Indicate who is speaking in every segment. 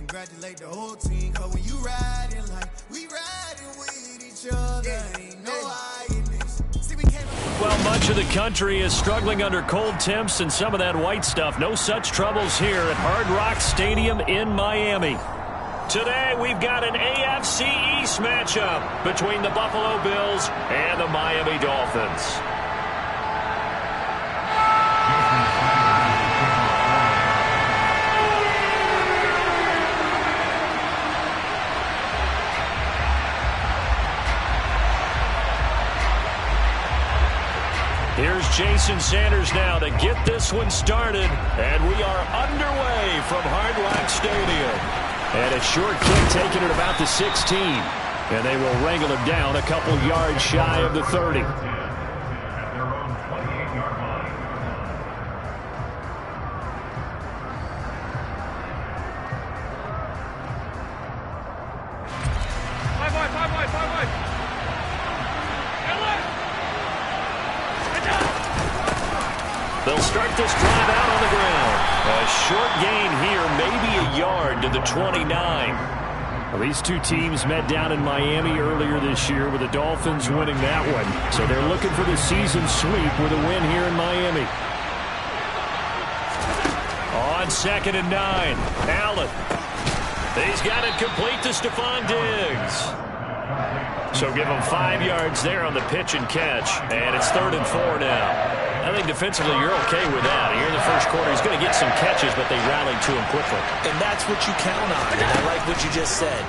Speaker 1: congratulate the whole team. Cause when you riding like we riding with each other, ain't no hiding this. See, we came
Speaker 2: Well, much of the country is struggling under cold temps and some of that white stuff. No such troubles here at Hard Rock Stadium in Miami. Today, we've got an AFC East matchup between the Buffalo Bills and the Miami Dolphins. Here's Jason Sanders now to get this one started, and we are underway from Hard Rock Stadium. And a short kick taken at about the 16, and they will wrangle him down a couple yards shy of the 30. They'll start this drive out on the ground. A short gain here, maybe a yard to the 29. Well, these two teams met down in Miami earlier this year with the Dolphins winning that one. So they're looking for the season sweep with a win here in Miami. On 2nd and 9, Allen. He's got it complete to Stephon Diggs. So give him 5 yards there on the pitch and catch. And it's 3rd and 4 now. I think defensively you're okay with that. Here in the first quarter, he's going to get some catches, but they rallied to him quickly.
Speaker 3: And that's what you count on. And I like what you just said.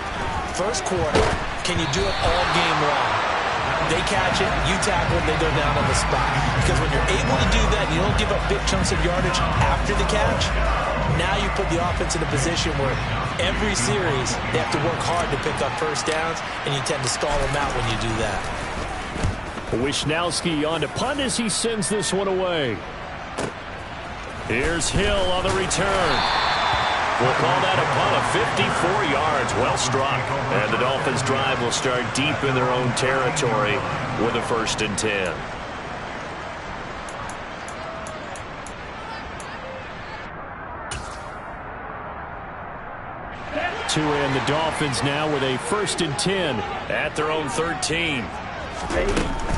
Speaker 3: First quarter, can you do it all game long? They catch it, you tackle it, they go down on the spot. Because when you're able to do that, you don't give up big chunks of yardage after the catch. Now you put the offense in a position where every series they have to work hard to pick up first downs, and you tend to stall them out when you do that.
Speaker 2: Wishnowski on to punt as he sends this one away. Here's Hill on the return. We'll call that a punt of 54 yards. Well struck. And the Dolphins' drive will start deep in their own territory with a 1st and 10. To end the Dolphins now with a 1st and 10 at their own 13.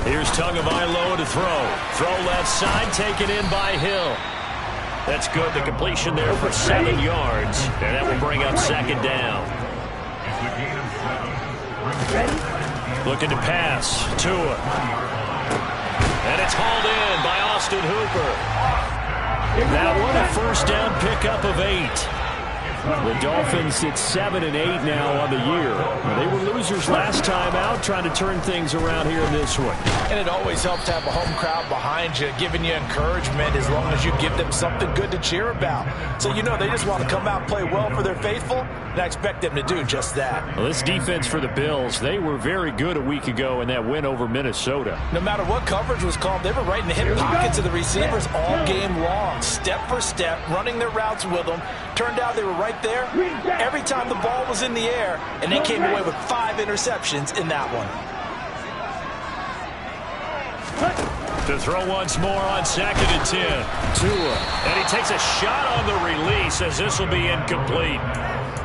Speaker 2: Here's Tagovailoa to throw. Throw left side, taken in by Hill. That's good. The completion there for 7 yards. And that will bring up 2nd down. Looking to pass. Tua. And it's hauled in by Austin Hooper. That one a 1st down pickup of 8. The Dolphins at 7 and 8 now on the year. They were losers last time out, trying to turn things around here in this one.
Speaker 4: And it always helps to have a home crowd behind you, giving you encouragement as long as you give them something good to cheer about. So you know they just want to come out and play well for their faithful, and I expect them to do just that.
Speaker 2: Well, this defense for the Bills, they were very good a week ago in that win over Minnesota.
Speaker 4: No matter what coverage was called, they were right in the hip pockets of the receivers all game long, step for step, running their routes with them. Turned out they were right there every time the ball was in the air, and they came away with 5 interceptions in that one.
Speaker 2: To throw once more on 2nd and 10. Tua. And he takes a shot on the release as this will be incomplete.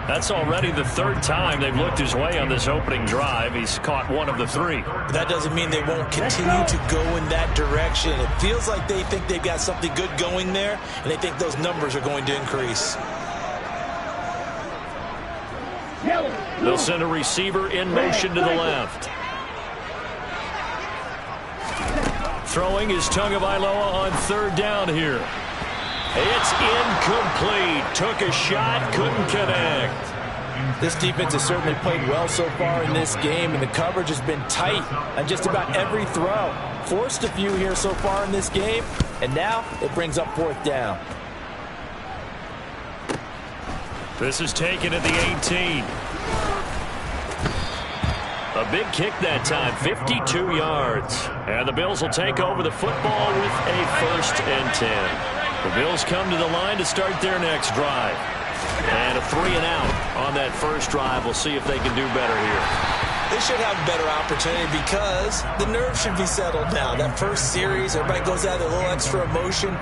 Speaker 2: That's already the 3rd time they've looked his way on this opening drive. He's caught 1 of the 3.
Speaker 3: That doesn't mean they won't continue to go in that direction. It feels like they think they've got something good going there, and they think those numbers are going to increase.
Speaker 2: They'll send a receiver in motion to the left. Throwing is Tagovailoa on 3rd down here. It's incomplete. Took a shot, couldn't connect.
Speaker 4: This defense has certainly played well so far in this game, and the coverage has been tight on just about every throw. Forced a few here so far in this game, and now it brings up 4th down.
Speaker 2: This is taken at the 18. A big kick that time, 52 yards. And the Bills will take over the football with a 1st and 10. The Bills come to the line to start their next drive. And a 3 and out on that first drive. We'll see if they can do better here.
Speaker 3: They should have a better opportunity because the nerves should be settled now. That first series, everybody goes out with a little extra emotion.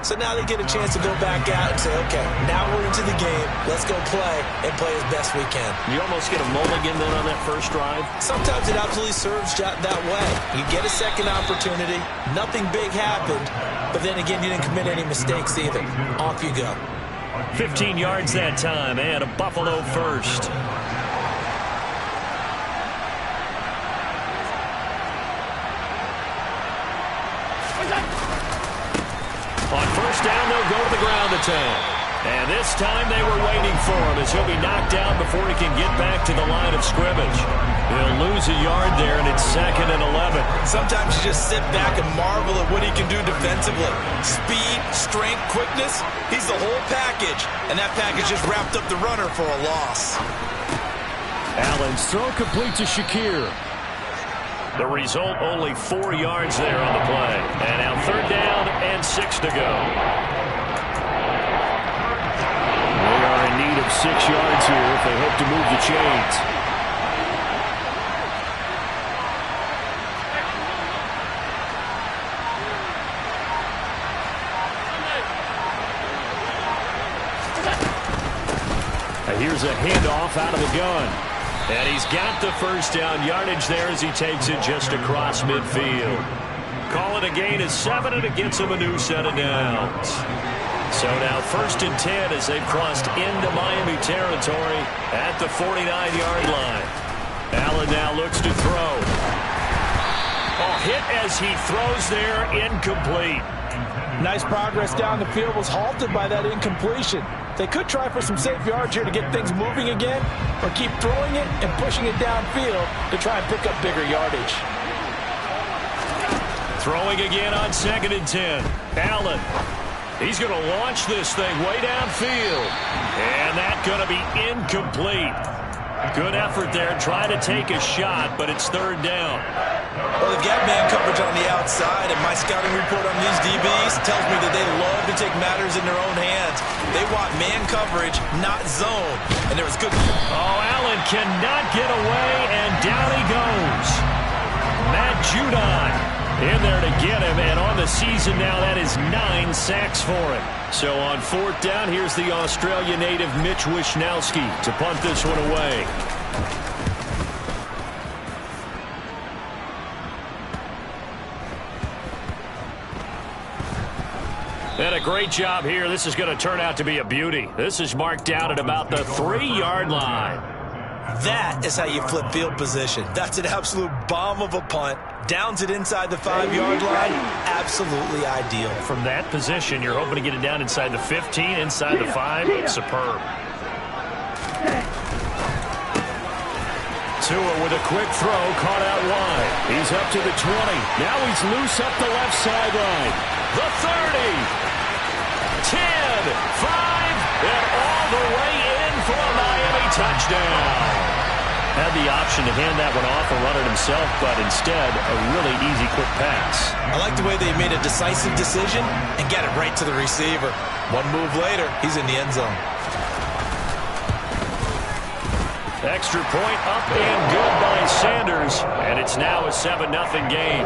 Speaker 3: So now they get a chance to go back out and say, okay, now we're into the game. Let's go play and play as best we can.
Speaker 2: You almost get a mulligan then on that first drive?
Speaker 3: Sometimes it absolutely serves that way. You get a second opportunity. Nothing big happened. But then again, you didn't commit any mistakes either. Off you go.
Speaker 2: 15 yards that time and a Buffalo first. On first down, they'll go to the ground attack. And this time they were waiting for him as he'll be knocked down before he can get back to the line of scrimmage. He'll lose a yard there, and it's 2nd and 11.
Speaker 3: Sometimes you just sit back and marvel at what he can do defensively. Speed, strength, quickness, he's the whole package. And that package just wrapped up the runner for a loss.
Speaker 2: Allen's throw complete to Shakir. The result, only 4 yards there on the play. And now 3rd down and 6 to go. They are in need of 6 yards here if they hope to move the chains. Here's a handoff out of the gun. And he's got the first down yardage there as he takes it just across midfield. Call it a gain of 7, and it gets him a new set of downs. So now 1st and 10 as they've crossed into Miami territory at the 49-yard line. Allen now looks to throw. Hit as he throws there, incomplete.
Speaker 4: Nice progress down the field, was halted by that incompletion. They could try for some safe yards here to get things moving again, or keep throwing it and pushing it downfield to try and pick up bigger yardage.
Speaker 2: Throwing again on 2nd and 10. Allen. He's going to launch this thing way downfield. And that's going to be incomplete. Good effort there, trying to take a shot, but it's 3rd down.
Speaker 3: Well, they've got man coverage on the outside, and my scouting report on these DBs tells me that they love to take matters in their own hands. They want man coverage, not zone. And there was good...
Speaker 2: Allen cannot get away, and down he goes. Matt Judon in there to get him, and on the season now, that is 9 sacks for him. So on 4th down, here's the Australia native Mitch Wishnowsky to punt this one away. And a great job here. This is going to turn out to be a beauty. This is marked out at about the 3-yard line.
Speaker 3: That is how you flip field position. That's an absolute bomb of a punt. Downs it inside the 5-yard line. Absolutely ideal.
Speaker 2: From that position, you're hoping to get it down inside the 15, inside the 5. Superb. Tua with a quick throw, caught out wide. He's up to the 20. Now he's loose up the left sideline. The 30. 10, 5, and all the way in for a Miami touchdown. Had the option to hand that one off and run it himself, but instead, a really easy, quick pass.
Speaker 3: I like the way they made a decisive decision and get it right to the receiver. One move later, he's in the end zone.
Speaker 2: Extra point up and good by Sanders, and it's now a 7-0 game.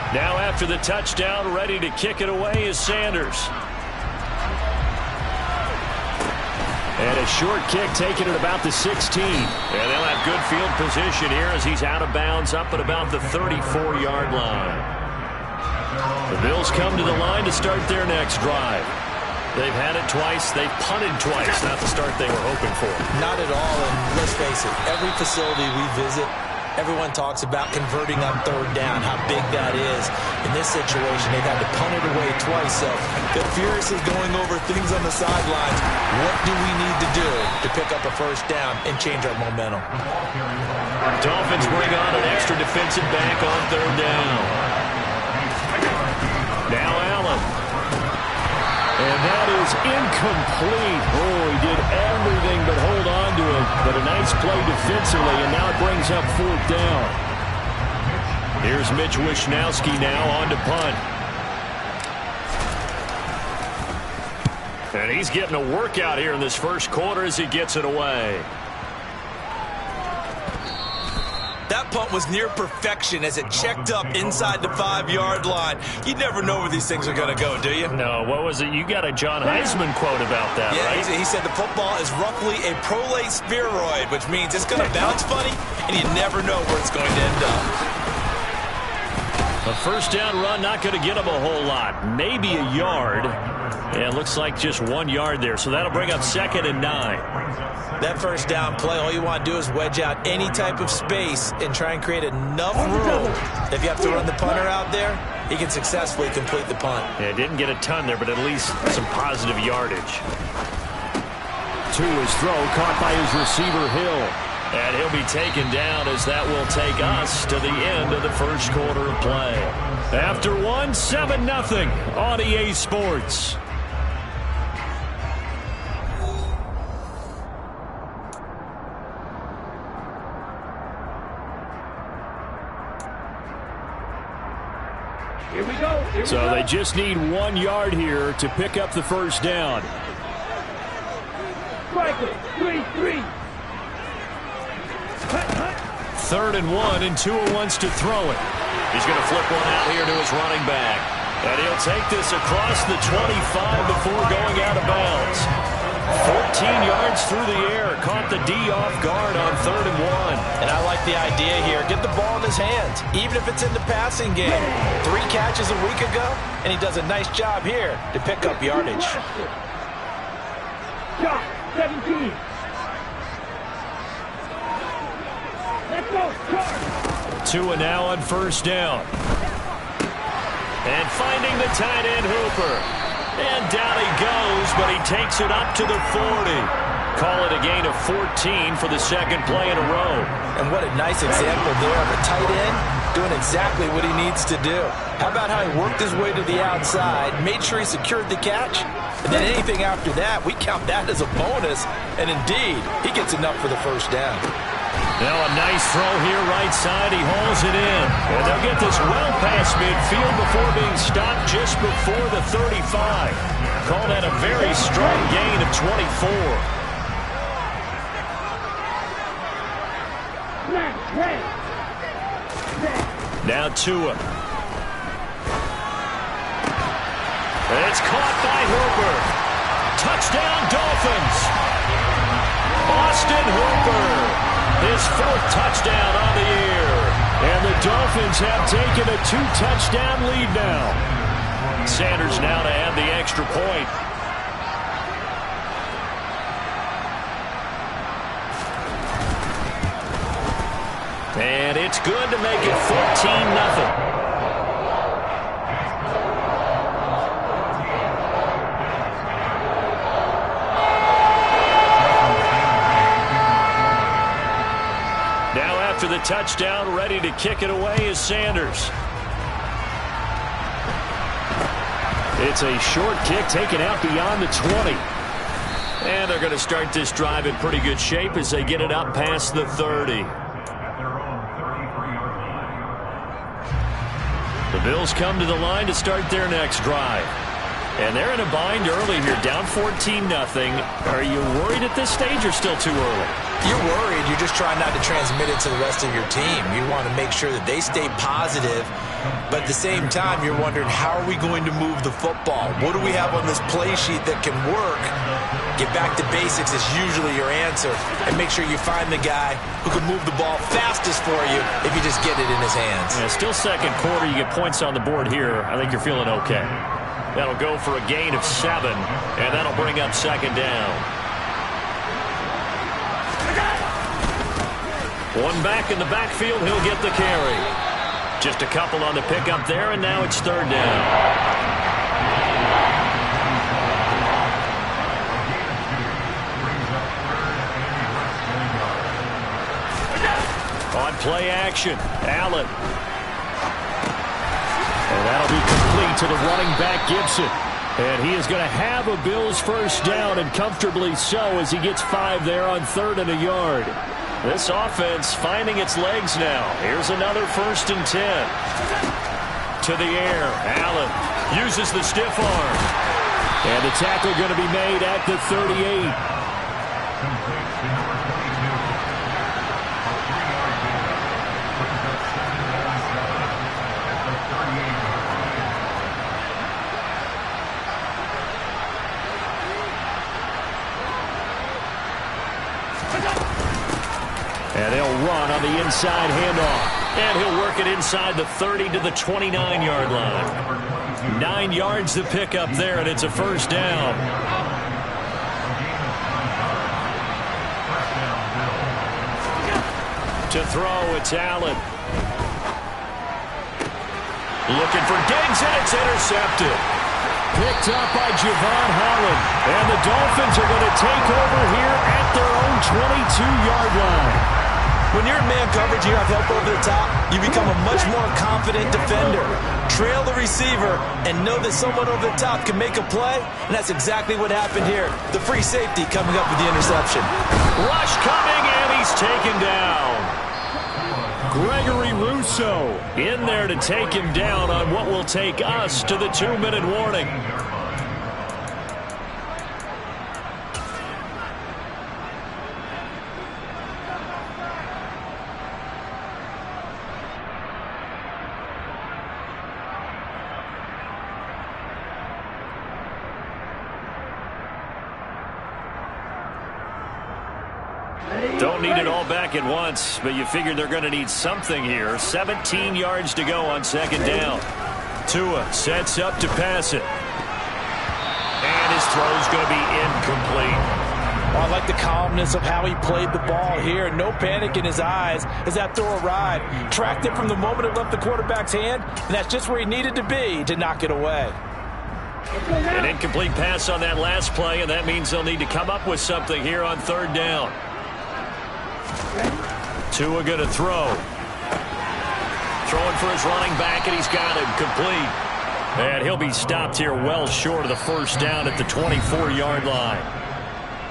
Speaker 2: Now after the touchdown, ready to kick it away is Sanders. And a short kick taken at about the 16. And they'll have good field position here as he's out of bounds up at about the 34-yard line. The Bills come to the line to start their next drive. They've had it twice. They've punted twice. Not the start they were hoping for.
Speaker 3: Not at all, and let's face it, every facility we visit, everyone talks about converting on 3rd down, how big that is. In this situation, they've had to punt it away twice, so they're furiously going over things on the sidelines. What do we need to do to pick up a 1st down and change our momentum?
Speaker 2: Dolphins bring on an extra defensive back on 3rd down. Now Allen. And that is incomplete. Oh, he did everything but hold on to it. But a nice play defensively, and now it brings up 4th down. Here's Mitch Wishnowsky now on to punt. And he's getting a workout here in this first quarter as he gets it away.
Speaker 3: That punt was near perfection as it checked up inside the 5-yard line. You never know where these things are going to go, do you?
Speaker 2: No, what was it? You got a John Heisman quote about that,
Speaker 3: yeah,
Speaker 2: right?
Speaker 3: He said the football is roughly a prolate spheroid, which means it's going to bounce funny, and you never know where it's going to end up.
Speaker 2: A first down run, not going to get him a whole lot. Maybe a yard. Yeah, it looks like just 1 yard there, so that'll bring up 2nd and 9.
Speaker 3: That first down play, all you want to do is wedge out any type of space and try and create enough room. If you have to run the punter out there, he can successfully complete the punt.
Speaker 2: Yeah, didn't get a ton there, but at least some positive yardage. To his throw, caught by his receiver, Hill. And he'll be taken down as that will take us to the end of the first quarter of play. After 1, 7-0 on EA Sports.
Speaker 5: Here we go.
Speaker 2: So they just need 1 yard here to pick up the first down.
Speaker 5: Striker, 3-3.
Speaker 2: 3rd and 1, and Tua wants to throw it. He's going to flip one out here to his running back. And he'll take this across the 25 before going out of bounds. 14 yards through the air. Caught the D off guard on 3rd and 1.
Speaker 3: And I like the idea here. Get the ball in his hands, even if it's in the passing game. 3 catches a week ago, and he does a nice job here to pick up yardage.
Speaker 5: Shot, 17. Let's go, charge.
Speaker 2: Tua now on first down. And finding the tight end, Hooper. And down he goes, but he takes it up to the 40. Call it a gain of 14 for the 2nd play in a row.
Speaker 3: And what a nice example there of a tight end doing exactly what he needs to do. How about how he worked his way to the outside, made sure he secured the catch, and then anything after that, we count that as a bonus. And indeed, he gets enough for the first down.
Speaker 2: Now a nice throw here right side. He hauls it in. And they'll get this well past midfield before being stopped just before the 35. Call that a very strong gain of 24. Now Tua. And it's caught by Hooper. Touchdown Dolphins. Austin Hooper. His 4th touchdown on the year. And the Dolphins have taken a 2-touchdown lead now. Sanders now to add the extra point. And it's good to make it 14-0. After the touchdown, ready to kick it away is Sanders. It's a short kick taken out beyond the 20. And they're going to start this drive in pretty good shape as they get it up past the 30. The Bills come to the line to start their next drive. And they're in a bind early here, down 14-0. Are you worried at this stage or still too early?
Speaker 3: You're worried. You're just trying not to transmit it to the rest of your team. You want to make sure that they stay positive, but at the same time, you're wondering, how are we going to move the football? What do we have on this play sheet that can work? Get back to basics is usually your answer, and make sure you find the guy who can move the ball fastest for you if you just get it in his hands.
Speaker 2: Yeah, still 2nd quarter. You get points on the board here. I think you're feeling okay. That'll go for a gain of 7, and that'll bring up 2nd down. One back in the backfield, he'll get the carry. Just a couple on the pickup there, and now it's 3rd down. On play action, Allen. And that'll be complete to the running back, Gibson. And he is going to have a Bills first down, and comfortably so, as he gets 5 there on 3rd and a yard. This offense finding its legs now. Here's another 1st and 10. To the air. Allen uses the stiff arm. And the tackle going to be made at the 38. And they'll run on the inside handoff. And he'll work it inside the 30 to the 29-yard line. 9 yards to pick up there, and it's a first down. To throw, it's Allen. Looking for Diggs, and it's intercepted. Picked up by Javon Holland. And the Dolphins are going to take over here at their own 22-yard line.
Speaker 4: When you're in man coverage, you have help over the top, you become a much more confident defender. Trail the receiver and know that someone over the top can make a play, and that's exactly what happened here. The free safety coming up with the interception.
Speaker 2: Rush coming, and he's taken down. Gregory Rousseau in there to take him down on what will take us to the 2-minute warning. Don't need it all back at once, but you figure they're going to need something here. 17 yards to go on 2nd down. Tua sets up to pass it. And his throw's going to be incomplete.
Speaker 4: Well, I like the calmness of how he played the ball here. No panic in his eyes as that throw arrived. Tracked it from the moment it left the quarterback's hand, and that's just where he needed to be to knock it away.
Speaker 2: An incomplete pass on that last play, and that means they'll need to come up with something here on 3rd down. Tua going to throw. Throwing for his running back, and he's got him complete. And he'll be stopped here well short of the first down at the 24-yard line.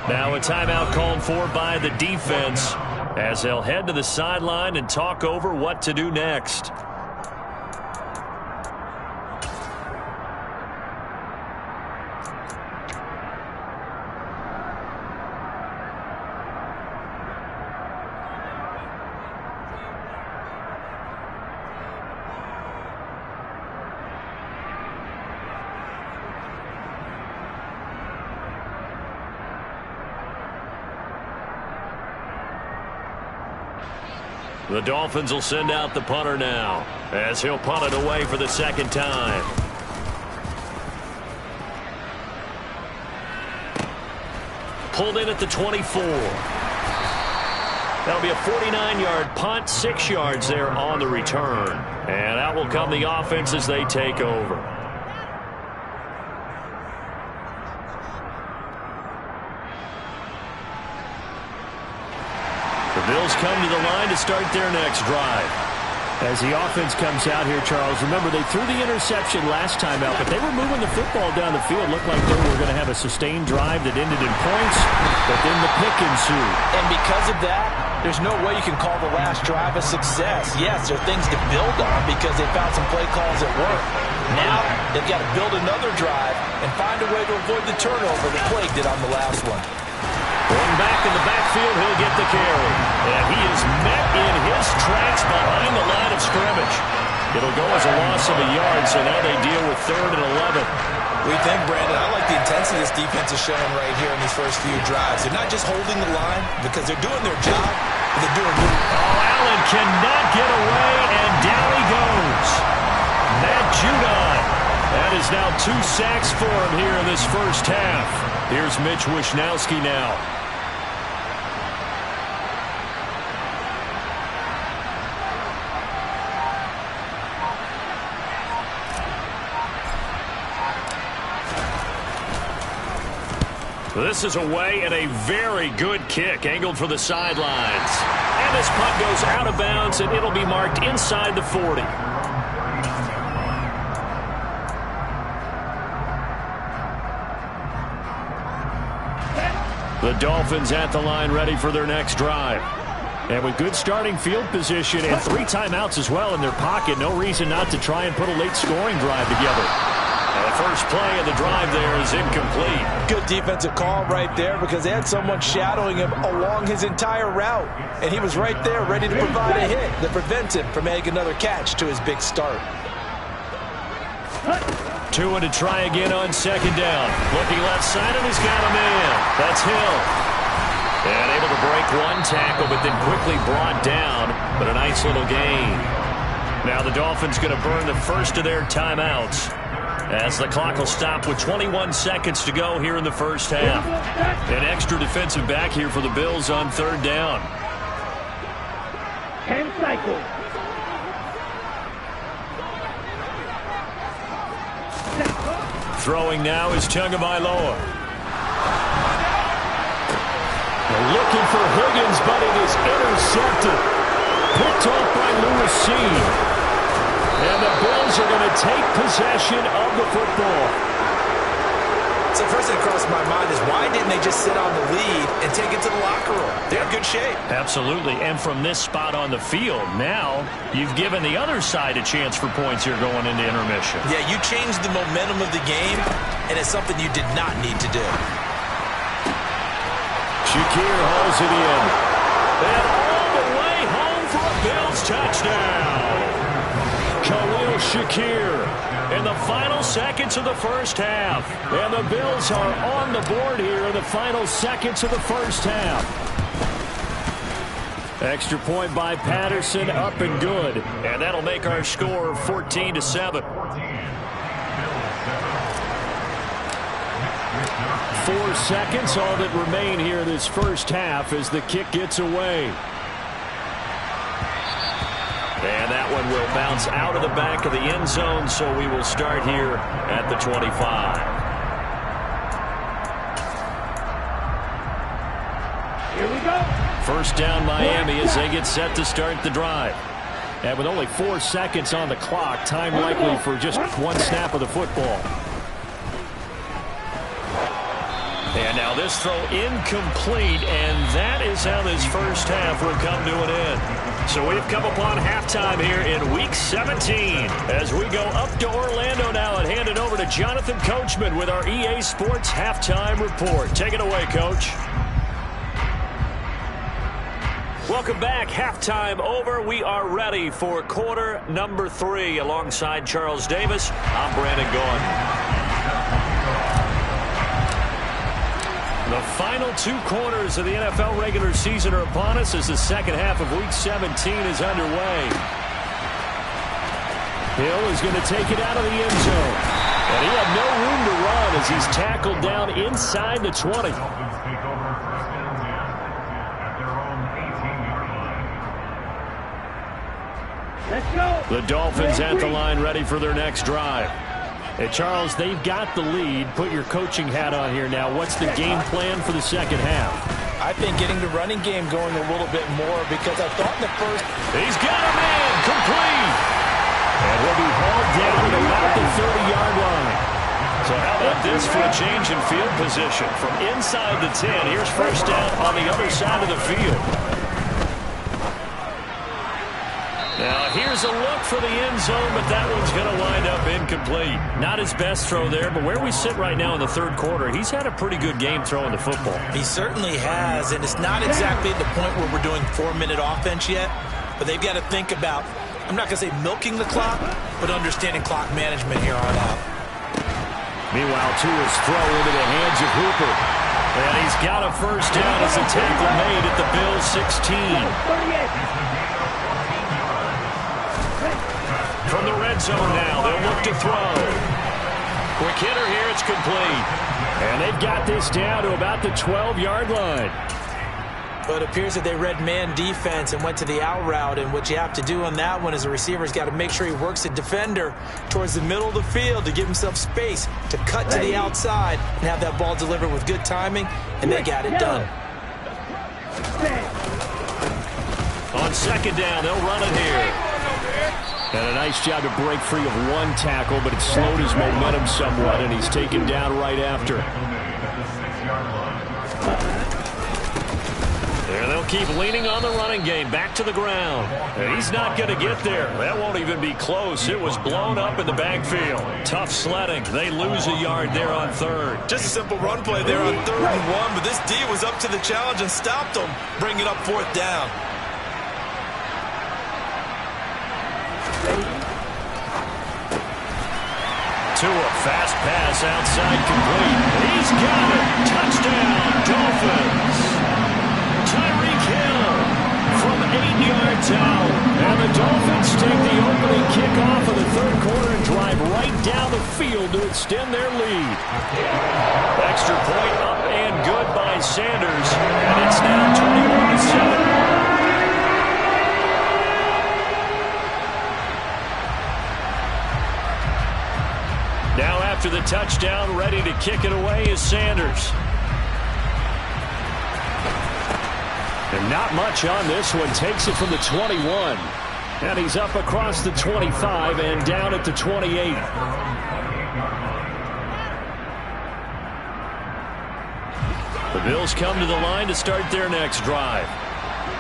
Speaker 2: Now a timeout called for by the defense as they'll head to the sideline and talk over what to do next. The Dolphins will send out the punter now as he'll punt it away for the 2nd time. Pulled in at the 24. That'll be a 49-yard punt, 6 yards there on the return. And out will come the offense as they take over. The Bills come to the line to start their next drive. As the offense comes out here, Charles, remember they threw the interception last time out, but they were moving the football down the field. Looked like they were going to have a sustained drive that ended in points, but then the pick ensued.
Speaker 4: And because of that, there's no way you can call the last drive a success. Yes, there are things to build on because they found some play calls that work. Now they've got to build another drive and find a way to avoid the turnover that plagued it on the last one.
Speaker 2: Going back in the backfield, he'll get the carry. And he is met in his tracks behind the line of scrimmage. It'll go as a loss of a yard, so now they deal with 3rd and 11.
Speaker 3: We think, Brandon, I like the intensity this defense is showing right here in these first few drives. They're not just holding the line because they're doing their job, but they're doing good.
Speaker 2: Oh, Allen cannot get away, and down he goes. Matt Judon. That is now 2 sacks for him here in this first half. Here's Mitch Wishnowsky now. This is away and a very good kick angled for the sidelines. And this punt goes out of bounds, and it'll be marked inside the 40. The Dolphins at the line ready for their next drive. And with good starting field position and 3 timeouts as well in their pocket, no reason not to try and put a late scoring drive together. And the first play of the drive there is incomplete.
Speaker 4: Good defensive call right there because they had someone shadowing him along his entire route. And he was right there ready to provide a hit that prevents him from making another catch to his big start.
Speaker 2: Tua to try again on second down. Looking left side, and he's got a man. That's Hill. And able to break one tackle, but then quickly brought down. But a nice little gain. Now the Dolphins going to burn the first of their timeouts, as the clock will stop with 21 seconds to go here in the first half. An extra defensive back here for the Bills on third down.
Speaker 5: 10 cycles.
Speaker 2: Throwing now is Tagovailoa. Looking for Higgins, but it is intercepted. Picked off by Lewis Cine. And the Bills are going to take possession of the football.
Speaker 4: So first thing that crossed my mind is why didn't they just sit on the lead and take it to the locker room? They're in good shape.
Speaker 2: Absolutely. And from this spot on the field, now you've given the other side a chance for points here going into intermission.
Speaker 4: Yeah, you changed the momentum of the game, and it's something you did not need to do.
Speaker 2: Shakir hauls it in. And all the way home for a Bills touchdown. Khalil Shakir in the final seconds of the first half. And the Bills are on the board here in the final seconds of the first half. Extra point by Patterson, up and good. And that'll make our score 14-7. 4 seconds, all that remain here this first half as the kick gets away. And that one will bounce out of the back of the end zone, so we will start here at the 25.
Speaker 5: Here we go.
Speaker 2: First down Miami as they get set to start the drive. And with only 4 seconds on the clock, time likely for just one snap of the football. And now this throw incomplete, and that is how this first half will come to an end. So we've come upon halftime here in Week 17 as we go up to Orlando now and hand it over to Jonathan Coachman with our EA Sports Halftime Report. Take it away, Coach. Welcome back. Halftime over. We are ready for quarter number 3. Alongside Charles Davis, I'm Brandon Gaudin. The final 2 quarters of the NFL regular season are upon us as the second half of Week 17 is underway. Hill is going to take it out of the end zone. And he had no room to run as he's tackled down inside the 20.
Speaker 5: Let's go.
Speaker 2: The Dolphins at the line ready for their next drive. Hey, Charles, they've got the lead. Put your coaching hat on here now. What's the game plan for the second half?
Speaker 4: I think getting the running game going a little bit more because I thought in the first...
Speaker 2: He's got a man complete. And he'll be hauled down at about the 30-yard line. So how about this for a change in field position? From inside the 10, here's first down on the other side of the field. Now, here's a look for the end zone, but that one's going to wind up incomplete. Not his best throw there, but where we sit right now in the third quarter, he's had a pretty good game throwing the football.
Speaker 4: He certainly has, and it's not exactly at the point where we're doing 4-minute offense yet, but they've got to think about, I'm not going to say milking the clock, but understanding clock management here on out.
Speaker 2: Meanwhile, Tua's throw into the hands of Hooper. And he's got a first down as the tackle made at the Bills' 16. From the red zone now, they'll look to throw. Quick hitter here, it's complete. And they've got this down to about the 12-yard line.
Speaker 4: Well, it appears that they read man defense and went to the out route, and what you have to do on that one is the receiver's got to make sure he works the defender towards the middle of the field to give himself space to cut to the outside and have that ball delivered with good timing, and they got it done.
Speaker 2: On second down, they'll run it here. And a nice job to break free of one tackle, but it slowed his momentum somewhat, and he's taken down right after. And they'll keep leaning on the running game. Back to the ground. And he's not going to get there. That won't even be close. It was blown up in the backfield. Tough sledding. They lose a yard there on third.
Speaker 4: Just a simple run play there on 3rd and 1, but this D was up to the challenge and stopped them, bringing up 4th down.
Speaker 2: Tua, fast pass outside, complete. He's got it. Touchdown, Dolphins. Tyreek Hill from 8 yards out. And the Dolphins take the opening kickoff of the 3rd quarter and drive right down the field to extend their lead. Extra point up and good by Sanders. And it's now 21-7. Now after the touchdown, ready to kick it away is Sanders. And not much on this one. Takes it from the 21. And he's up across the 25 and down at the 28. The Bills come to the line to start their next drive.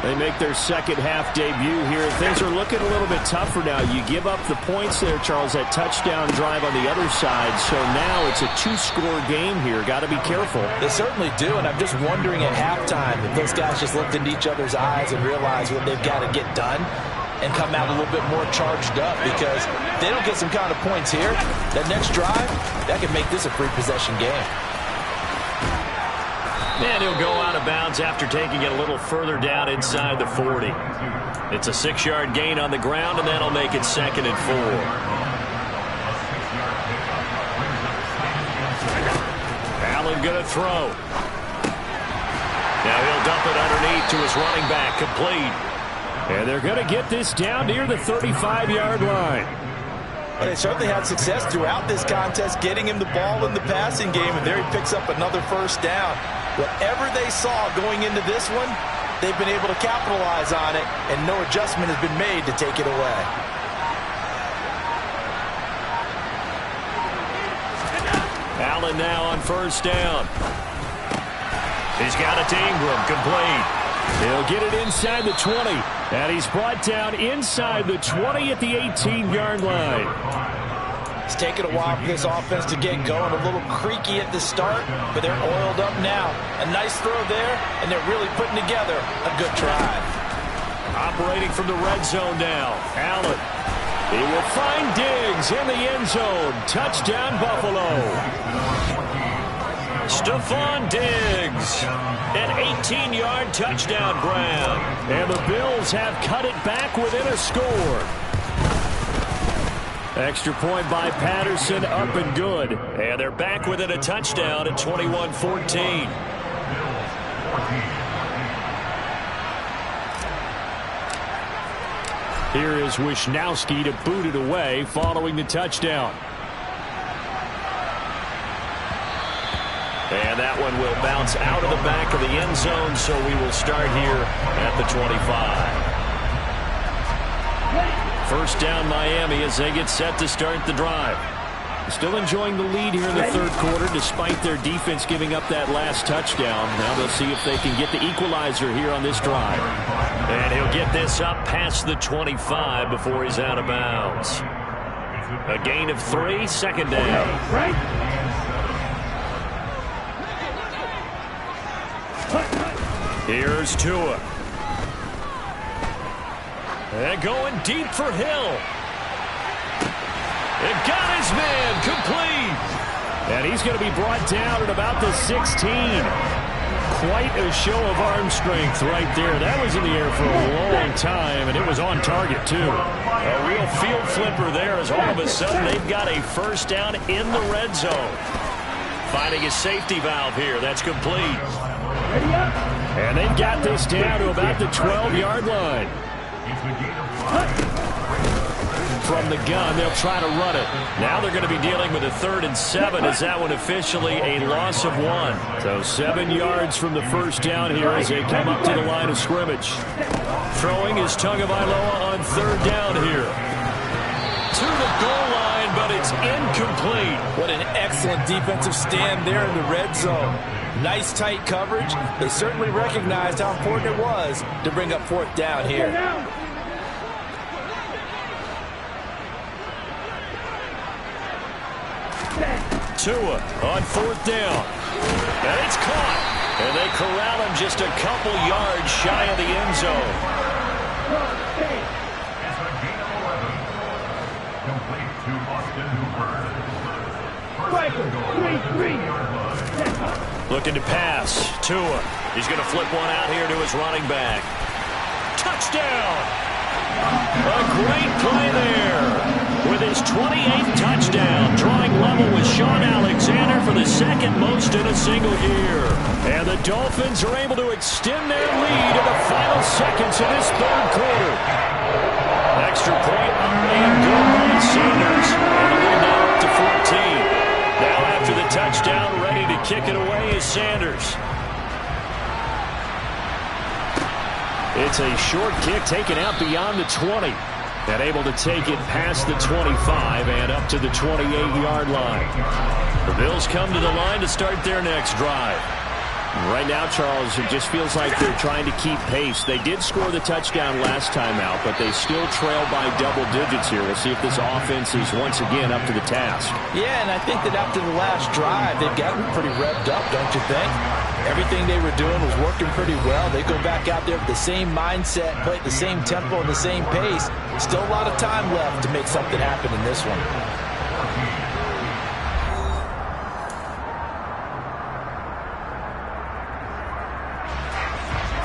Speaker 2: They make their second-half debut here. Things are looking a little bit tougher now. You give up the points there, Charles, that touchdown drive on the other side. So now it's a 2-score game here. Got to be careful.
Speaker 3: They certainly do, and I'm just wondering at halftime if those guys just looked into each other's eyes and realized what they've got to get done and come out a little bit more charged up, because if they don't get some kind of points here, that next drive, that could make this a free possession game.
Speaker 2: And he'll go out of bounds after taking it a little further down inside the 40. It's a 6-yard gain on the ground, and that'll make it 2nd and 4. Allen going to throw. Now he'll dump it underneath to his running back, complete. And they're going to get this down near the 35-yard line.
Speaker 3: Well, they certainly had success throughout this contest getting him the ball in the passing game, and there he picks up another 1st down. Whatever they saw going into this one, they've been able to capitalize on it, and no adjustment has been made to take it away.
Speaker 2: Allen now on 1st down. He's got it to Ingram, complete. He'll get it inside the 20, and he's brought down inside the 20 at the 18-yard line.
Speaker 3: It's taken a while for this offense to get going. A little creaky at the start, but they're oiled up now. A nice throw there, and they're really putting together a good drive.
Speaker 2: Operating from the red zone now. Allen. He will find Diggs in the end zone. Touchdown, Buffalo. Stephon Diggs. An 18-yard touchdown grab. And the Bills have cut it back within a score. Extra point by Patterson, up and good. And they're back within a touchdown at 21-14. Here is Wisnowski to boot it away following the touchdown. And that one will bounce out of the back of the end zone, so we will start here at the 25. First down Miami as they get set to start the drive. Still enjoying the lead here in the 3rd quarter despite their defense giving up that last touchdown. Now they'll see if they can get the equalizer here on this drive. And he'll get this up past the 25 before he's out of bounds. A gain of 3, 2nd down. Here's Tua. And going deep for Hill. It got his man complete. And he's going to be brought down at about the 16. Quite a show of arm strength right there. That was in the air for a long time, and it was on target, too. A real field flipper there as all of a sudden they've got a first down in the red zone. Finding a safety valve here. That's complete. And they've got this down to about the 12-yard line. From the gun, they'll try to run it. Now they're going to be dealing with a 3rd and 7 as that one officially a loss of 1. So 7 yards from the first down here as they come up to the line of scrimmage. Throwing is Tagovailoa on 3rd down here. To the goal line, but it's incomplete.
Speaker 3: What an excellent defensive stand there in the red zone.
Speaker 4: Nice tight coverage. They certainly recognized how important it was to bring up fourth down here.
Speaker 2: Tua on fourth down. And it's caught. And they corral him just a couple yards shy of the end zone. Looking to pass. Tua. He's going to flip one out here to his running back. Touchdown! A great play there. With his 28th touchdown, drawing level with Shaun Alexander for the second most in a single year. And the Dolphins are able to extend their lead in the final seconds of this third quarter. Extra point and good by Sanders. And the lead now up to 14. Now after the touchdown, ready to kick it away is Sanders. It's a short kick taken out beyond the 20. And able to take it past the 25 and up to the 28-yard line. The Bills come to the line to start their next drive. Right now, Charles, it just feels like they're trying to keep pace. They did score the touchdown last time out, but they still trail by double digits here. We'll see if this offense is once again up to the task.
Speaker 4: Yeah, and I think that after the last drive, they've gotten pretty revved up, don't you think? Everything they were doing was working pretty well. They go back out there with the same mindset, play at the same tempo and the same pace. Still a lot of time left to make something happen in this one.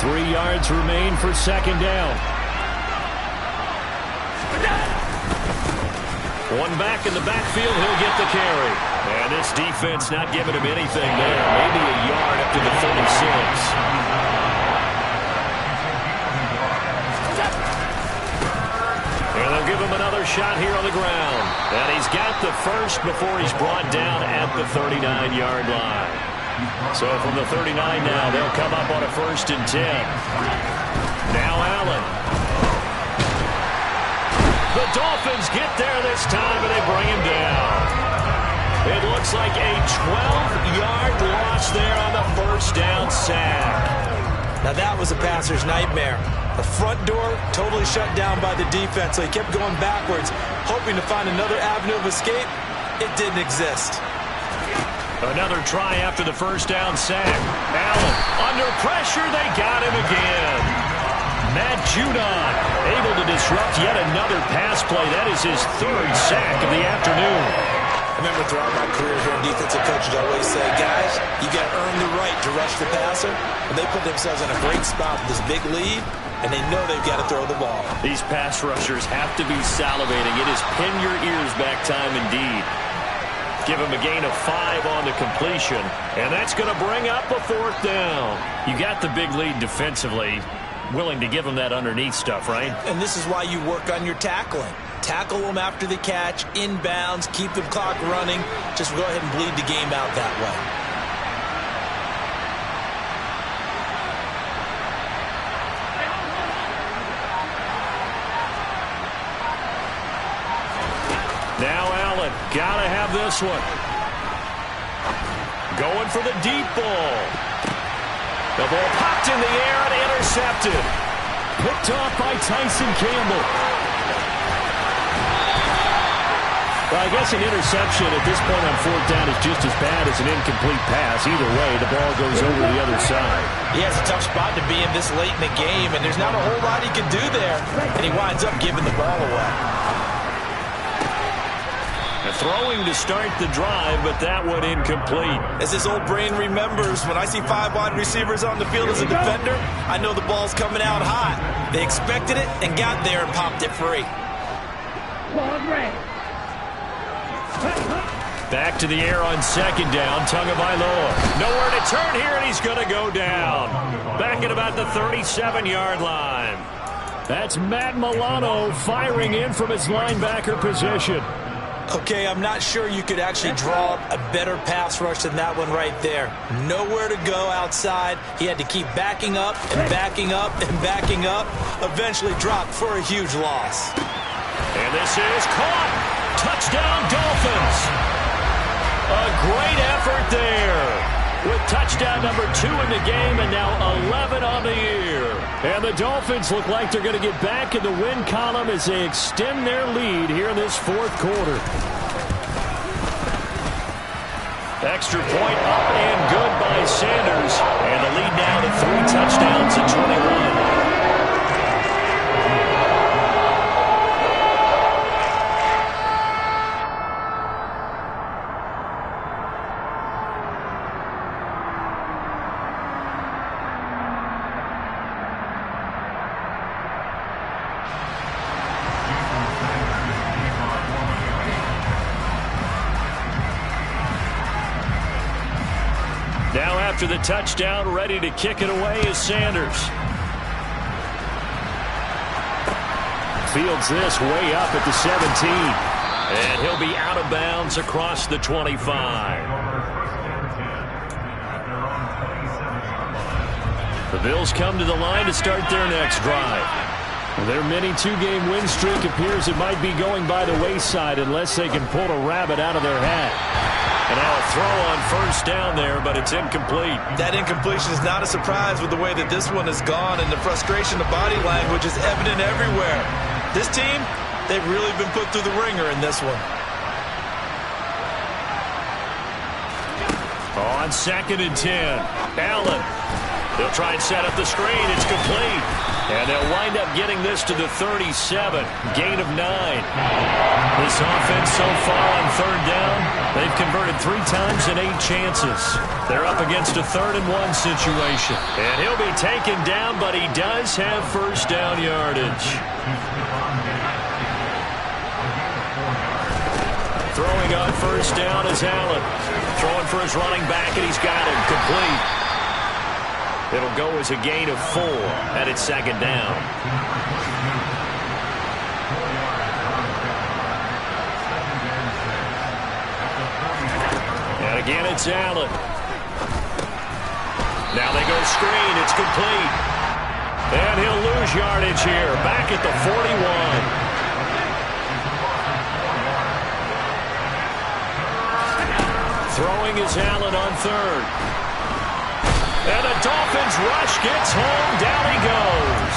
Speaker 2: 3 yards remain for second down. One back in the backfield, he'll get the carry. And this defense not giving him anything there. Maybe a yard up to the 36. And they'll give him another shot here on the ground. And he's got the first before he's brought down at the 39-yard line. So from the 39 now, they'll come up on a 1st and 10. Now Allen. The Dolphins get there this time, and they bring him down. It looks like a 12-yard loss there on the 1st down sack.
Speaker 4: Now that was a passer's nightmare. The front door totally shut down by the defense, so he kept going backwards, hoping to find another avenue of escape. It didn't exist.
Speaker 2: Another try after the 1st down sack. Allen under pressure. They got him again. Matt Judon able to disrupt yet another pass play. That is his 3rd sack of the afternoon.
Speaker 3: I remember throughout my career here, defensive coaches always say, guys, you got to earn the right to rush the passer. And they put themselves in a great spot with this big lead, and they know they've got to throw the ball.
Speaker 2: These pass rushers have to be salivating. It is pin your ears back time indeed. Give him a gain of 5 on the completion, and that's going to bring up a 4th down. You got the big lead defensively. Willing to give him that underneath stuff, right?
Speaker 3: And this is why you work on your tackling. Tackle them after the catch, inbounds, keep the clock running. Just go ahead and bleed the game out that way.
Speaker 2: Now Allen, gotta have this one. Going for the deep ball. The ball popped in the air and intercepted. Picked off by Tyson Campbell. Well, I guess an interception at this point on 4th down is just as bad as an incomplete pass. Either way, the ball goes over the other side.
Speaker 4: Yeah, it's a tough spot to be in this late in the game, and there's not a whole lot he can do there. And he winds up giving the ball away.
Speaker 2: Throwing to start the drive, but that one incomplete.
Speaker 4: As his old brain remembers, when I see 5 wide receivers on the field as a defender, I know the ball's coming out hot. They expected it and got there and popped it free.
Speaker 2: Back to the air on 2nd down. Tagovailoa. Nowhere to turn here, and he's going to go down. Back at about the 37-yard line. That's Matt Milano firing in from his linebacker position.
Speaker 4: Okay, I'm not sure you could actually draw a better pass rush than that one right there. Nowhere to go outside. He had to keep backing up and backing up and backing up. Eventually dropped for a huge loss.
Speaker 2: And this is caught. Touchdown, Dolphins. A great effort there. with touchdown number 2 in the game and now 11 on the year. And the Dolphins look like they're going to get back in the win column as they extend their lead here in this fourth quarter. Extra point up and good by Sanders. And the lead now to 3 touchdowns and 21. Now after the touchdown, ready to kick it away is Sanders. Fields this way up at the 17. And he'll be out of bounds across the 25. The Bills come to the line to start their next drive. Their mini 2-game win streak appears it might be going by the wayside unless they can pull a rabbit out of their hat. And now a throw on first down there, but it's incomplete.
Speaker 4: That incompletion is not a surprise with the way that this one has gone, and the frustration, the body language is evident everywhere. This team, they've really been put through the ringer in this one.
Speaker 2: On 2nd and 10, Allen. They'll try and set up the screen. It's complete. And they'll wind up getting this to the 37. Gain of 9. This offense so far on 3rd down, they've converted 3 times in 8 chances. They're up against a 3rd and 1 situation. And he'll be taken down, but he does have first down yardage. Throwing on first down is Allen. Throwing for his running back, and he's got him complete. It'll go as a gain of 4 at its 2nd down. And again, it's Allen. Now they go screen. It's complete. And he'll lose yardage here. Back at the 41. Throwing is Allen on 3rd. And the Dolphins rush gets home. Down he goes.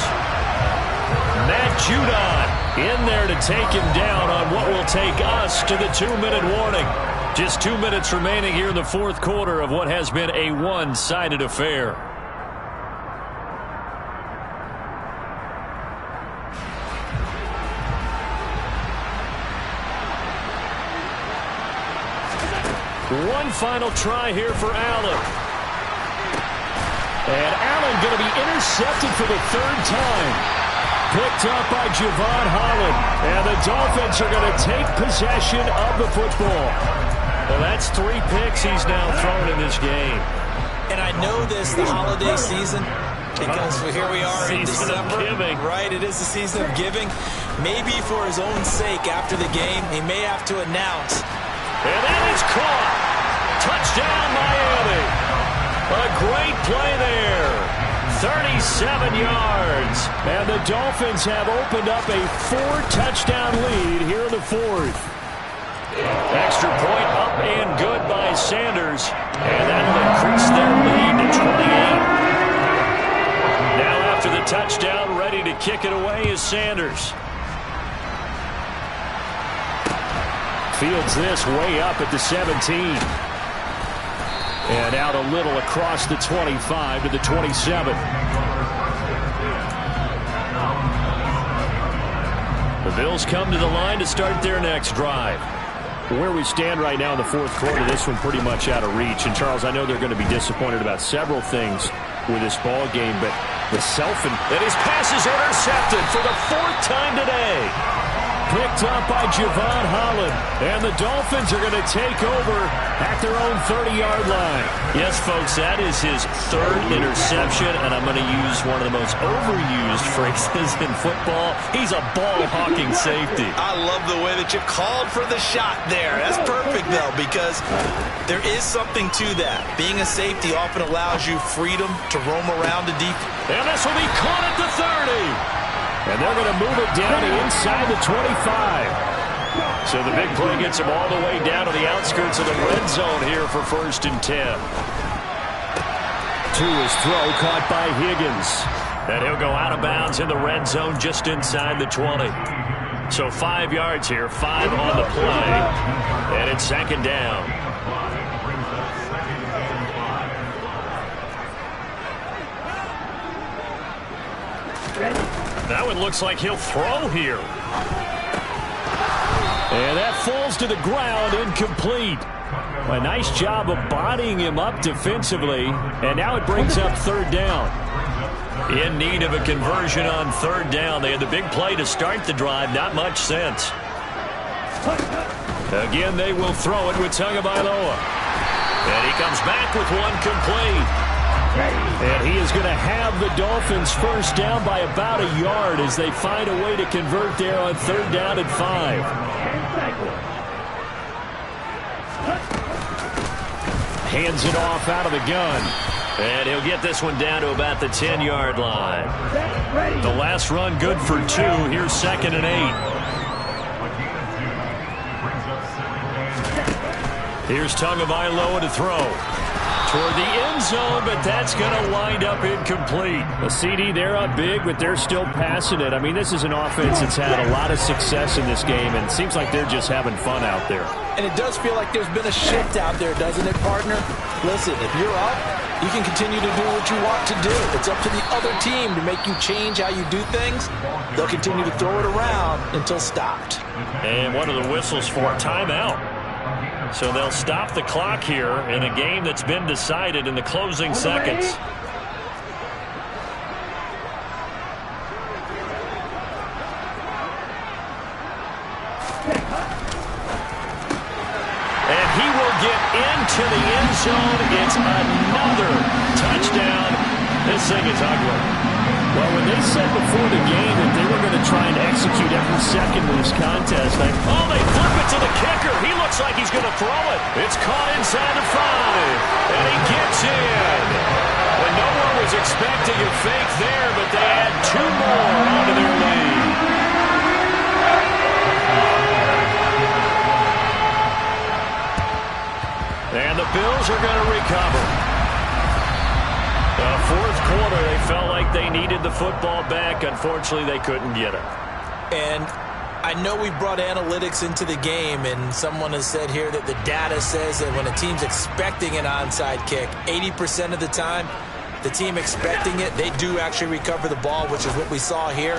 Speaker 2: Matt Judon in there to take him down on what will take us to the 2-minute warning. Just 2 minutes remaining here in the fourth quarter of what has been a one-sided affair. One final try here for Allen. And Allen going to be intercepted for the 3rd time. Picked up by Javon Holland. And the Dolphins are going to take possession of the football. Well, that's 3 picks he's now thrown in this game.
Speaker 3: And I know this, the holiday season, because here we are in December.
Speaker 2: Giving.
Speaker 3: Right, it is the season of giving. Maybe for his own sake after the game, he may have to announce.
Speaker 2: And that is caught. Touchdown, Miami. A great play there. 37 yards. And the Dolphins have opened up a 4-touchdown lead here in the 4th. Extra point up and good by Sanders. And that'll increase their lead to 28. Now after the touchdown, ready to kick it away is Sanders. Fields this way up at the 17. And out a little across the 25 to the 27. The Bills come to the line to start their next drive. Where we stand right now in the fourth quarter, this one pretty much out of reach. And, Charles, I know they're going to be disappointed about several things with this ball game, but the and his pass is intercepted for the 4th time today. Picked up by Javon Holland. And the Dolphins are going to take over at their own 30-yard line. Yes, folks, that is his 3rd interception, and I'm going to use one of the most overused phrases in football. He's a ball-hawking safety.
Speaker 4: I love the way that you called for the shot there. That's perfect, though, because there is something to that. Being a safety often allows you freedom to roam around the deep.
Speaker 2: And this will be caught at the 30. And they're going to move it down to inside the 25. So the big play gets them all the way down to the outskirts of the red zone here for 1st and 10. to his throw, caught by Higgins. And he'll go out of bounds in the red zone just inside the 20. So 5 yards here, 5 on the play, and it's second down. Now it looks like he'll throw here. And that falls to the ground, incomplete. A nice job of bodying him up defensively, and now it brings up third down. In need of a conversion on third down. They had the big play to start the drive, not much since. Again, they will throw it with Tagovailoa. And he comes back with one complete. And he is going to have the Dolphins first down by about a yard as they find a way to convert there on third down and 5. Hands it off out of the gun. And he'll get this one down to about the 10-yard line. The last run good for 2. Here's second and 8. Here's Tagovailoa to throw. Toward the end zone, but that's going to wind up incomplete. A CD, they're up big, but they're still passing it. I mean, this is an offense that's had a lot of success in this game, and it seems like they're just having fun out there.
Speaker 4: And it does feel like there's been a shift out there, doesn't it, partner? Listen, if you're up, you can continue to do what you want to do. It's up to the other team to make you change how you do things. They'll continue to throw it around until stopped.
Speaker 2: And one of the whistles for timeout. So they'll stop the clock here in a game that's been decided in the closing seconds. And he will get into the end zone. It's another touchdown. This thing is ugly. Well, when they said before the game that they were going to try and execute every second of this contest, they flip it to the kicker. He looks like he's going to throw it. It's caught inside the 5, and he gets in. And no one was expecting a fake there, but they add 2 more onto their lead. And the Bills are going to recover. Fourth quarter, they felt like they needed the football back. Unfortunately, they couldn't get it.
Speaker 3: And I know we brought analytics into the game, and someone has said here that the data says that when a team's expecting an onside kick, 80% of the time, the team expecting it, they do actually recover the ball, which is what we saw here.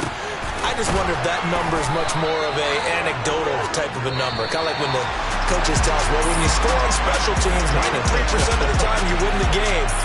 Speaker 3: I just wonder if that number is much more of a anecdotal type of a number. Kind of like when the coaches tell us, well, when you score on special teams, 93% of the time you win the game.